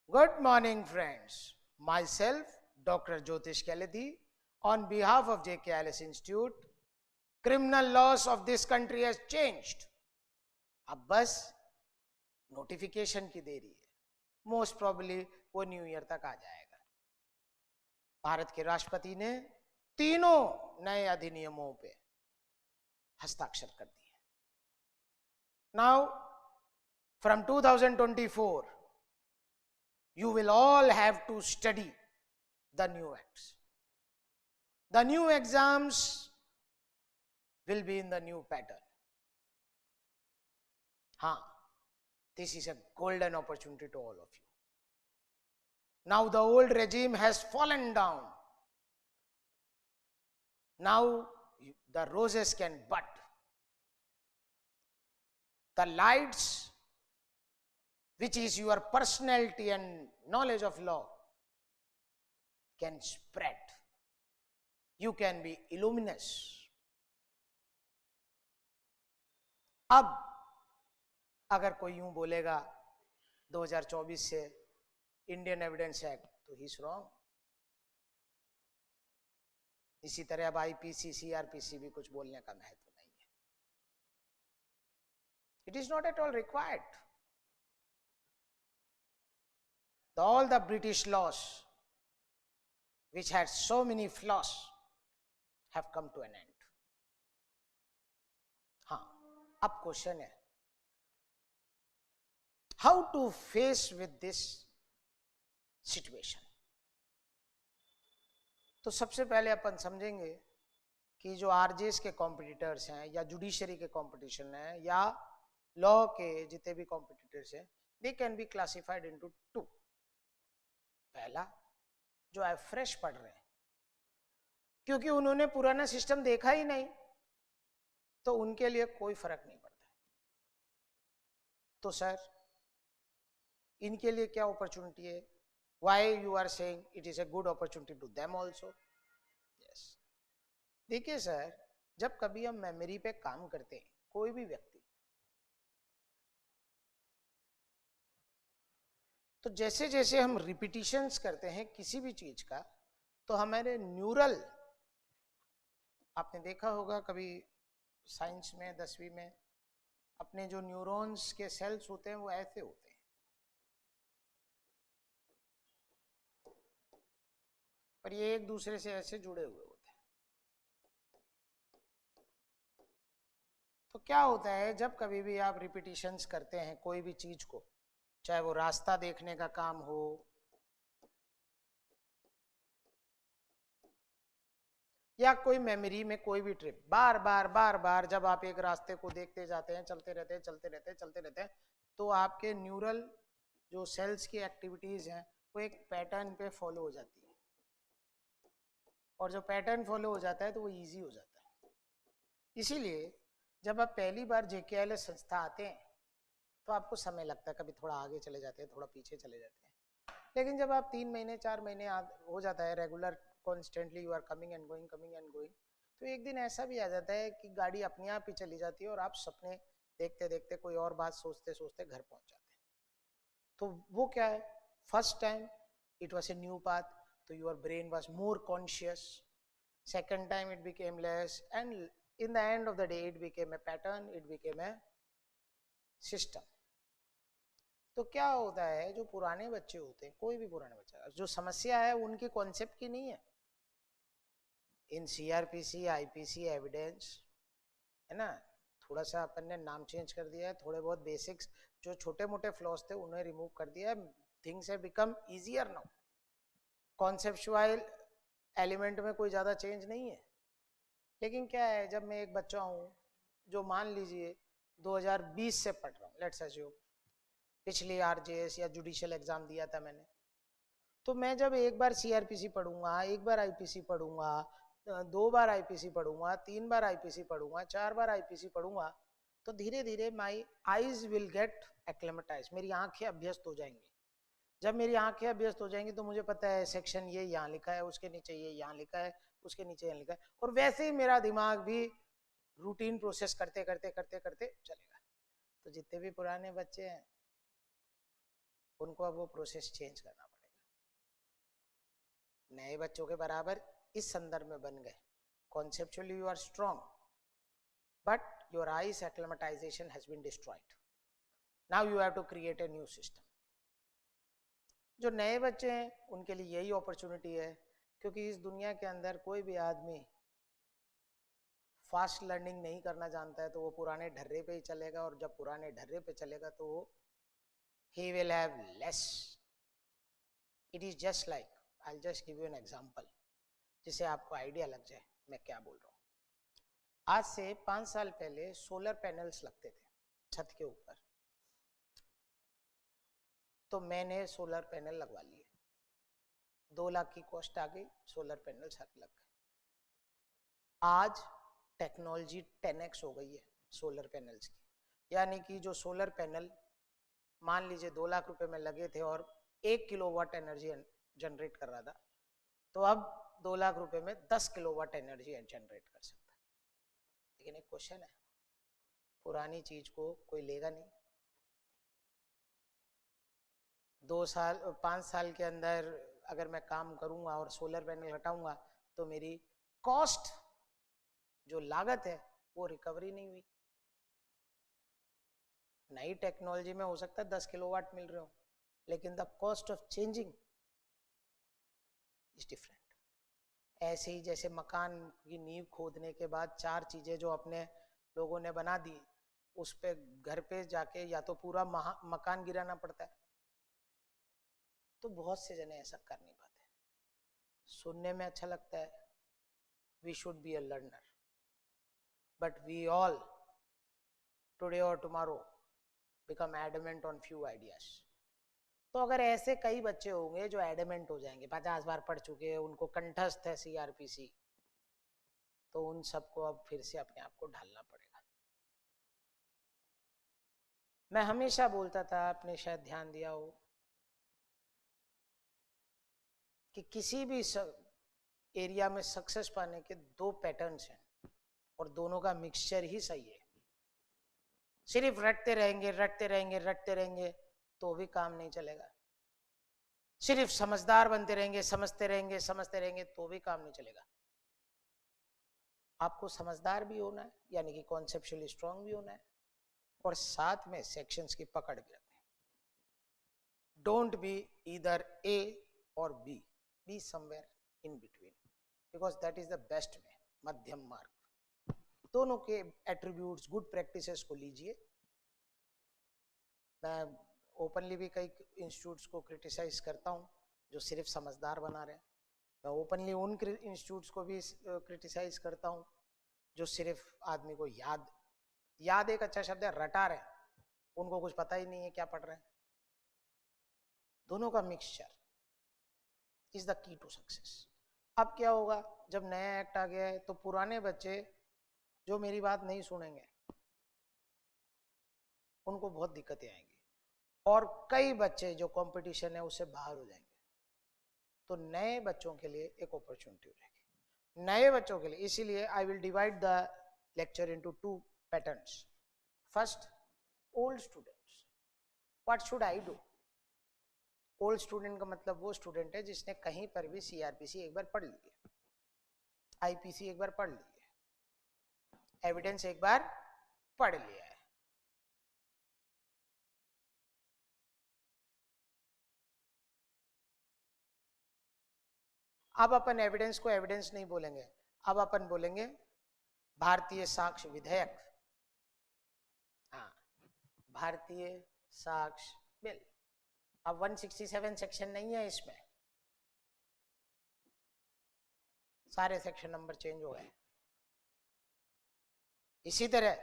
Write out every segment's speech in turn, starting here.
Good morning, friends. Myself, Dr. Jyotish Kaladi, on behalf of JKLS Institute, criminal laws of this country has changed. अब बस notification की देरी है. Most probably वो new year तक आ जाएगा. भारत के राष्ट्रपति ने तीनों नए अधिनियमों पे हस्ताक्षर कर दिए. Now from 2024 you will all have to study the new acts. The new exams will be in the new pattern. This is a golden opportunity to all of you. Now the old regime has fallen down. Now the roses can bud. The lights, which is your personality and knowledge of law, can spread. You can be illuminous. अब अगर कोई यूं बोलेगा 2024 से Indian evidence act, तो he is wrong. इसी तरह अब आईपीसी सीआरपीसी भी कुछ बोलने का महत्व नहीं है. It is not at all required. All the British laws, which had so many flaws, have come to an end. अब क्वेश्चन है, how to face with this situation. तो सबसे पहले अपन समझेंगे कि जो आरजेएस के कॉम्पिटिटर्स हैं या जुडिशरी के कॉम्पिटिशन है या लॉ के जितने भी कॉम्पिटिटर्स हैं, they can be classified into two. पहला, जो है फ्रेश पढ़ रहे हैं, क्योंकि उन्होंने पुराना सिस्टम देखा ही नहीं, तो उनके लिए कोई फर्क नहीं पड़ता. तो सर इनके लिए क्या अपॉर्चुनिटी है? Why you are saying it is a good opportunity to them also? Yes, देखिए सर, जब कभी हम मेमोरी पे काम करते हैं, कोई भी व्यक्ति, तो जैसे जैसे हम रिपीटिशंस करते हैं किसी भी चीज का, तो हमारे न्यूरल, आपने देखा होगा कभी साइंस में 10वीं में, अपने जो न्यूरॉन्स के सेल्स होते हैं वो ऐसे होते हैं, पर ये एक दूसरे से ऐसे जुड़े हुए होते हैं. तो क्या होता है, जब कभी भी आप रिपीटिशंस करते हैं कोई भी चीज को, चाहे वो रास्ता देखने का काम हो, या कोई मेमोरी में कोई भी ट्रिप, बार बार बार बार जब आप एक रास्ते को देखते जाते हैं, चलते रहते हैं, चलते रहते हैं, चलते रहते हैं, तो आपके न्यूरल जो सेल्स की एक्टिविटीज हैं वो एक पैटर्न पे फॉलो हो जाती है. और जो पैटर्न फॉलो हो जाता है तो वो इजी हो जाता है. इसीलिए जब आप पहली बार जेकेएलएस संस्था आते हैं तो आपको समय लगता है, कभी थोड़ा आगे चले जाते हैं, थोड़ा पीछे चले जाते हैं. लेकिन जब आप 3 महीने 4 महीने हो जाता है, regular constantly you are coming and going, तो एक दिन ऐसा भी आ जाता है कि गाड़ी अपने आप ही चली जाती है और आप सपने देखते देखते कोई और बात सोचते सोचते घर पहुंच जाते हैं. तो वो क्या है, first time it was a new path, तो your brain was more conscious. Second time it became less, and in the end of the day it became a pattern, it became a system. तो क्या होता है, जो पुराने बच्चे होते हैं, कोई भी पुराने बच्चा, जो समस्या है उनकी कॉन्सेप्ट की नहीं है. इन सीआरपीसी आईपीसी एविडेंस है ना, थोड़ा सा अपन ने नाम चेंज कर दिया है, थोड़े बहुत बेसिक्स जो छोटे मोटे फ्लॉज थे उन्हें रिमूव कर दिया है. Things have become easier now. Conceptual element में कोई ज़्यादा चेंज नहीं है. लेकिन क्या है, जब मैं एक बच्चा हूँ जो मान लीजिए 2020 से पढ़ रहा हूँ, लेट्स अज्यूम पिछली आरजेएस या जुडिशियल एग्जाम दिया था मैंने, तो मैं जब एक बार सीआरपीसी पढ़ूंगा, एक बार आईपीसी पढ़ूंगा, 2 बार आईपीसी पढ़ूंगा, 3 बार आईपीसी पढ़ूंगा, 4 बार आईपीसी पढ़ूंगा, तो धीरे धीरे my eyes will get acclimatise, मेरी आंखें अभ्यस्त हो जाएंगी. जब मेरी आंखें अभ्यस्त हो जाएंगी तो मुझे पता है सेक्शन ये यहाँ लिखा है, उसके नीचे ये यहाँ लिखा है, उसके नीचे यहाँ लिखा है, और वैसे ही मेरा दिमाग भी रूटीन प्रोसेस करते करते करते करते चलेगा. तो जितने भी पुराने बच्चे हैं उनको अब वो प्रोसेस चेंज करना पड़ेगा। नए बच्चों के बराबर इस संदर्भ में बन गए, conceptually you are strong but your ice acclimatization has been destroyed, now you have to create a new system. जो नए बच्चे हैं उनके लिए यही अपॉर्चुनिटी है, क्योंकि इस दुनिया के अंदर कोई भी आदमी फास्ट लर्निंग नहीं करना जानता है तो वो पुराने ढर्रे पे ही चलेगा, और जब पुराने ढर्रे पे चलेगा तो वो he will have less. It is just like, I'll just give you an example जिससे आपको आइडिया लग जाए मैं क्या बोल रहा हूँ। आज से 5 साल पहले सोलर पैनल्स लगते थे छत के ऊपर, तो मैंने सोलर पैनल लगवा लिए, 2 लाख की कॉस्ट आ गई, सोलर पैनल छत लग गए। आज टेक्नोलॉजी 10x हो गई है सोलर पैनल्स की, यानी कि जो सोलर पैनल मान लीजिए 2 लाख रुपए में लगे थे और 1 किलोवाट एनर्जी जनरेट कर रहा था, तो अब 2 लाख रुपए में 10 किलोवाट एनर्जी जनरेट कर सकता है। लेकिन एक क्वेश्चन है, पुरानी चीज को कोई लेगा नहीं। 5 साल के अंदर अगर मैं काम करूंगा और सोलर पैनल हटाऊंगा तो मेरी कॉस्ट, जो लागत है, वो रिकवरी नहीं हुई। नई टेक्नोलॉजी में हो सकता है 10 किलोवाट मिल रहे हो, लेकिन the cost of changing is different. ऐसे ही जैसे मकान की नींव खोदने के बाद 4 चीजें जो अपने लोगों ने बना दी, उस पे घर पे जाके या तो पूरा मकान गिराना पड़ता है, तो बहुत से जने ऐसा कर नहीं पाते। सुनने में अच्छा लगता है, we should be a learner, but we all today और tomorrow become adamant on few ideas। तो अगर ऐसे कई बच्चे होंगे जो एडमेंट हो जाएंगे, 50 बार पढ़ चुके हैं, उनको कंठस्थ है सीआरपीसी, तो उन सबको अब फिर से अपने आप को ढालना पड़ेगा। मैं हमेशा बोलता था, आपने शायद ध्यान दिया हो, कि किसी भी एरिया में सक्सेस पाने के 2 पैटर्न्स हैं और दोनों का मिक्सचर ही सही है। सिर्फ रटते रहेंगे रटते रहेंगे रटते रहेंगे तो भी काम नहीं चलेगा। सिर्फ समझदार बनते रहेंगे समझते रहेंगे समझते रहेंगे तो भी काम नहीं चलेगा। आपको समझदार भी होना है, यानी कि कॉन्सेप्चुअली स्ट्रांग भी होना है, और साथ में सेक्शंस की पकड़ भी रखनी है। Don't be either A or B, be somewhere in between, because that is the best way, मध्यम मार्ग। दोनों के एट्रीब्यूट्स, गुड प्रैक्टिसेस को लीजिए। मैं ओपनली भी कई इंस्टीट्यूट्स को क्रिटिसाइज करता हूँ जो सिर्फ समझदार बना रहे हैं। मैं ओपनली उन इंस्टीट्यूट्स को भी क्रिटिसाइज करता हूँ जो सिर्फ आदमी को याद एक अच्छा शब्द है, रटा रहे हैं, उनको कुछ पता ही नहीं है क्या पढ़ रहे हैं। दोनों का mixture is the key to success. अब क्या होगा, जब नया एक्ट आ गया है तो पुराने बच्चे जो मेरी बात नहीं सुनेंगे उनको बहुत दिक्कतें आएंगी, और कई बच्चे जो कंपटीशन है उससे बाहर हो जाएंगे। तो नए बच्चों के लिए एक अपॉर्चुनिटी हो जाएगी, नए बच्चों के लिए। इसीलिए I will divide the lecture into 2 patterns. First, old students, what should I do. Old student का मतलब वो स्टूडेंट है जिसने कहीं पर भी सीआरपीसी एक बार पढ़ ली है, आईपीसी एक बार पढ़ ली है, एविडेंस एक बार पढ़ लिया है। अब अपन एविडेंस को एविडेंस नहीं बोलेंगे, अब अपन बोलेंगे भारतीय साक्ष्य विधेयक। हाँ, भारतीय साक्ष्य बिल। अब 167 सेक्शन नहीं है इसमें, सारे सेक्शन नंबर चेंज हो गए। इसी तरह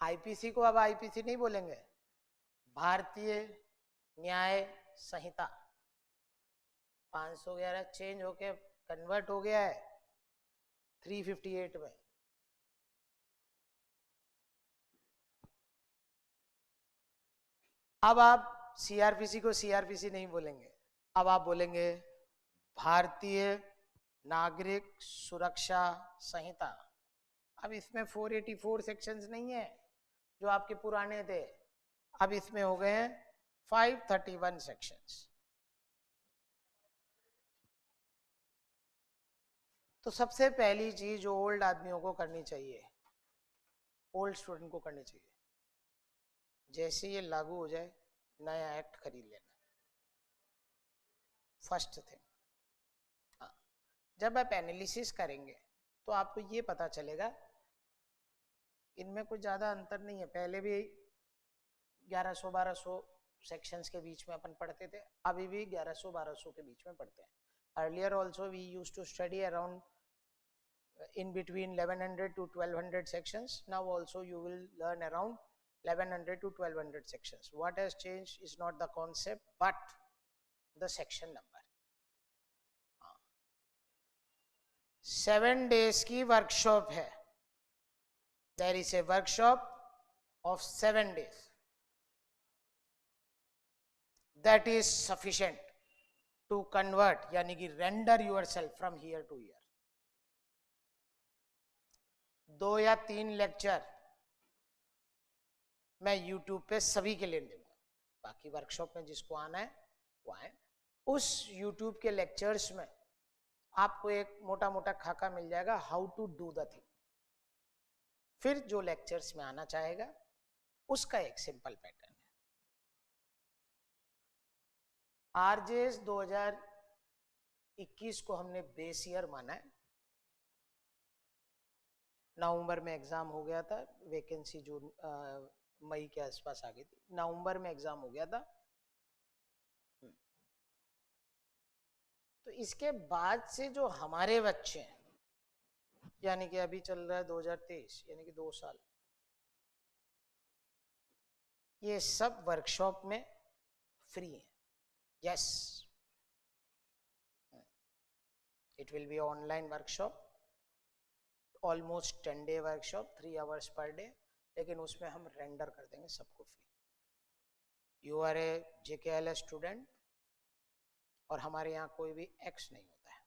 आईपीसी को अब आईपीसी नहीं बोलेंगे, भारतीय न्याय संहिता 511 चेंज होके कन्वर्ट हो गया है 358 में। अब आप सीआरपीसी को सीआरपीसी नहीं बोलेंगे, अब आप बोलेंगे भारतीय नागरिक सुरक्षा संहिता। अब इसमें 484 सेक्शंस नहीं है जो आपके पुराने थे, अब इसमें हो गए हैं 531 सेक्शंस। तो सबसे पहली चीज जो ओल्ड आदमियों को करनी चाहिए, ओल्ड स्टूडेंट को करनी चाहिए, जैसे ये लागू हो जाए नया एक्ट खरीद लेना, फर्स्ट थिंग। हाँ, जब आप एनालिसिस करेंगे तो आपको ये पता चलेगा इनमें कुछ ज़्यादा अंतर नहीं है। पहले भी 1100-1200 सेक्शंस के बीच में अपन पढ़ते थे, अभी भी 1100-1200 के बीच में पढ़ते हैं। Earlier also we use to study around in between 1100 to 1200 sections. Now also you will learn around 1100 to 1200 sections. What has changed is not the concept but the section number. 7 days की workshop है. There is a workshop of 7 days. That is sufficient to convert, यानी कि render yourself from here to here. 2 या 3 lecture मैं YouTube पे सभी के लिए दूंगा, बाकी वर्कशॉप में जिसको आना है वो आए। उस YouTube के लेक्चर्स में आपको एक मोटा मोटा खाका मिल जाएगा how to do the thing. फिर जो लेक्चर्स में आना चाहेगा उसका एक सिंपल पैटर्न है। आरजेएस 2021 को हमने बेस ईयर माना है। नवंबर में एग्जाम हो गया था, वैकेंसी जून मई के आसपास आ गई थी, नवंबर में एग्जाम हो गया था। तो इसके बाद से जो हमारे बच्चे हैं, यानी कि अभी चल रहा है 2023, यानी कि 2 साल, ये सब वर्कशॉप में फ्री है। Yes, it will be online workshop, almost 10 day workshop, 3 hours पर डे, लेकिन उसमें हम रेंडर कर देंगे सबको free. You are a JKLS student और हमारे यहाँ कोई भी एक्स नहीं होता है,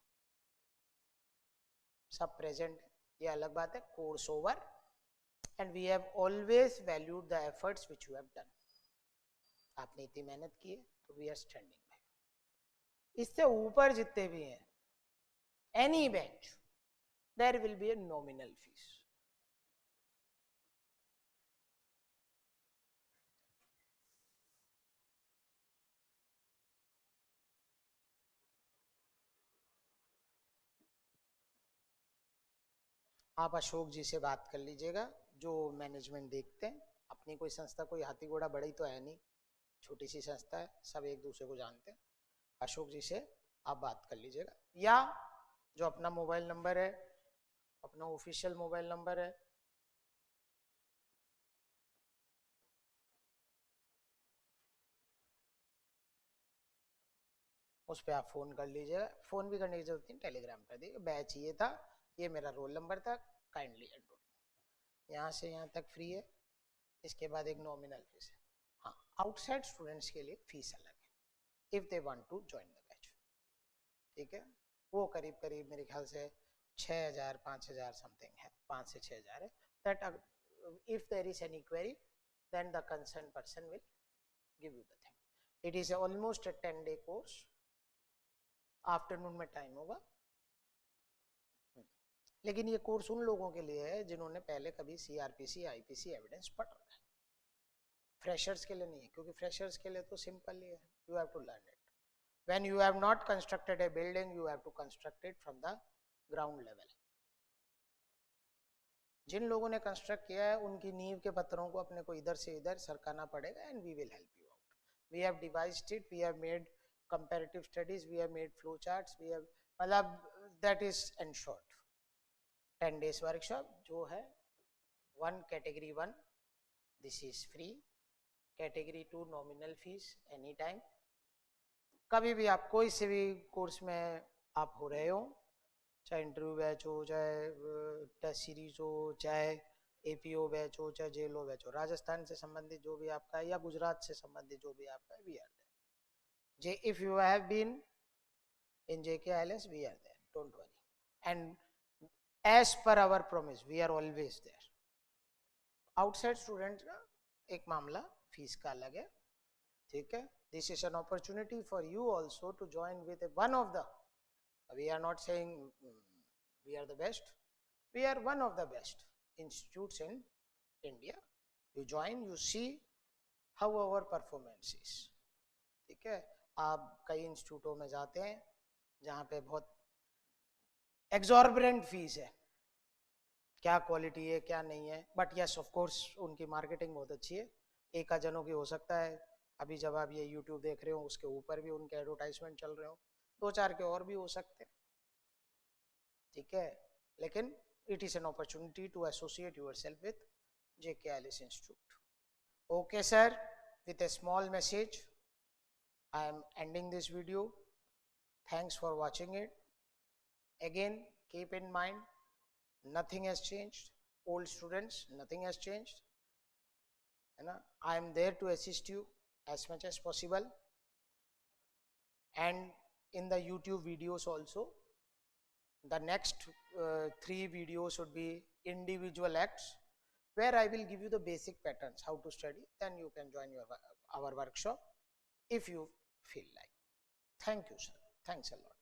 सब प्रेजेंट है, ये अलग बात है। Course over and we have always valued the efforts which you have done. आपने इतनी मेहनत की है तो वी आर स्टैंडिंग बाय। इससे ऊपर जितने भी हैं, any batch, there will be a nominal fees. आप अशोक जी से बात कर लीजिएगा, जो मैनेजमेंट देखते हैं। अपनी कोई संस्था कोई हाथी घोड़ा बड़ी तो है नहीं, छोटी सी संस्था है, सब एक दूसरे को जानते हैं। अशोक जी से आप बात कर लीजिएगा, या जो अपना मोबाइल नंबर है, अपना ऑफिशियल मोबाइल नंबर है, उस पर आप फ़ोन कर लीजिएगा। फ़ोन भी करने की जरूरत नहीं, टेलीग्राम कर दीजिए, बैच ये था, ये मेरा रोल नंबर था, काइंडली एनरोल। यहाँ से यहाँ तक फ्री है, इसके बाद एक नॉमिनल फीस है। हाँ, आउटसाइड स्टूडेंट्स के लिए फीस अलग है, if they want to join the batch. ठीक है, वो करीब करीब मेरे ख्याल से 6,000 5,000 समथिंग है, 5 से 6,000 है। That if there is any query, then the concerned person will give you the thing. It is almost a 10-day course, afternoon में टाइम होगा। लेकिन ये कोर्स उन लोगों के लिए है जिन्होंने पहले कभी CRPC IPC एविडेंस पढ़ रखा है, फ्रेशर्स के लिए नहीं है, क्योंकि फ्रेशर्स के लिए तो सिंपल ही है, you have to learn it. When you have not constructed a building, you have to construct it from the ground level. जिन लोगों ने कंस्ट्रक्ट किया है उनकी नींव के पत्थरों को अपने को इधर से इधर सरकाना पड़ेगा, and we will help you out. We have devised it, we have made comparative studies, we have made flow charts, we have, मतलब that is in short 10 days workshop जो है 1 category 1 this is free, category 2 nominal fees any time। कभी भी आप कोई से भी course में आप हो रहे हो, चाहे इंटरव्यू बैच हो, चाहे टेस्ट सीरीज हो, चाहे APO बैच हो, चाहे JLO बैच हो, राजस्थान से संबंधित जो भी आपका है या गुजरात से संबंधित जो भी आपका है, we are there। If you have been in JKLS, we are there, don't worry, and as per our promise we are always there। Outside student का एक मामला फीस का अलग है, ठीक है। this is an opportunity for you also to join with one of the, we are not saying we are the best, we are one of the best institutes in India. You join, you see how our performance is. ठीक है, आप कई इंस्टीट्यूटों में जाते हैं जहाँ पे बहुत एग्जॉर्बिडेंट फीस है, क्या क्वालिटी है क्या नहीं है, बट यस ऑफ कोर्स उनकी मार्केटिंग बहुत अच्छी है, एक जनों की हो सकता है, अभी जब आप ये YouTube देख रहे हो उसके ऊपर भी उनके एडवर्टाइजमेंट चल रहे हो, दो चार के और भी हो सकते हैं, ठीक है, लेकिन it is an opportunity to associate yourself with J.K. Ellis Institute. Okay sir, with a small message I am ending this video. Thanks for watching it. Again, keep in mind, nothing has changed. Old students, nothing has changed. I am there to assist you as much as possible. And in the YouTube videos also, the next 3 videos would be individual acts, where I will give you the basic patterns, how to study. Then you can join our workshop if you feel like. Thank you, sir. Thanks a lot.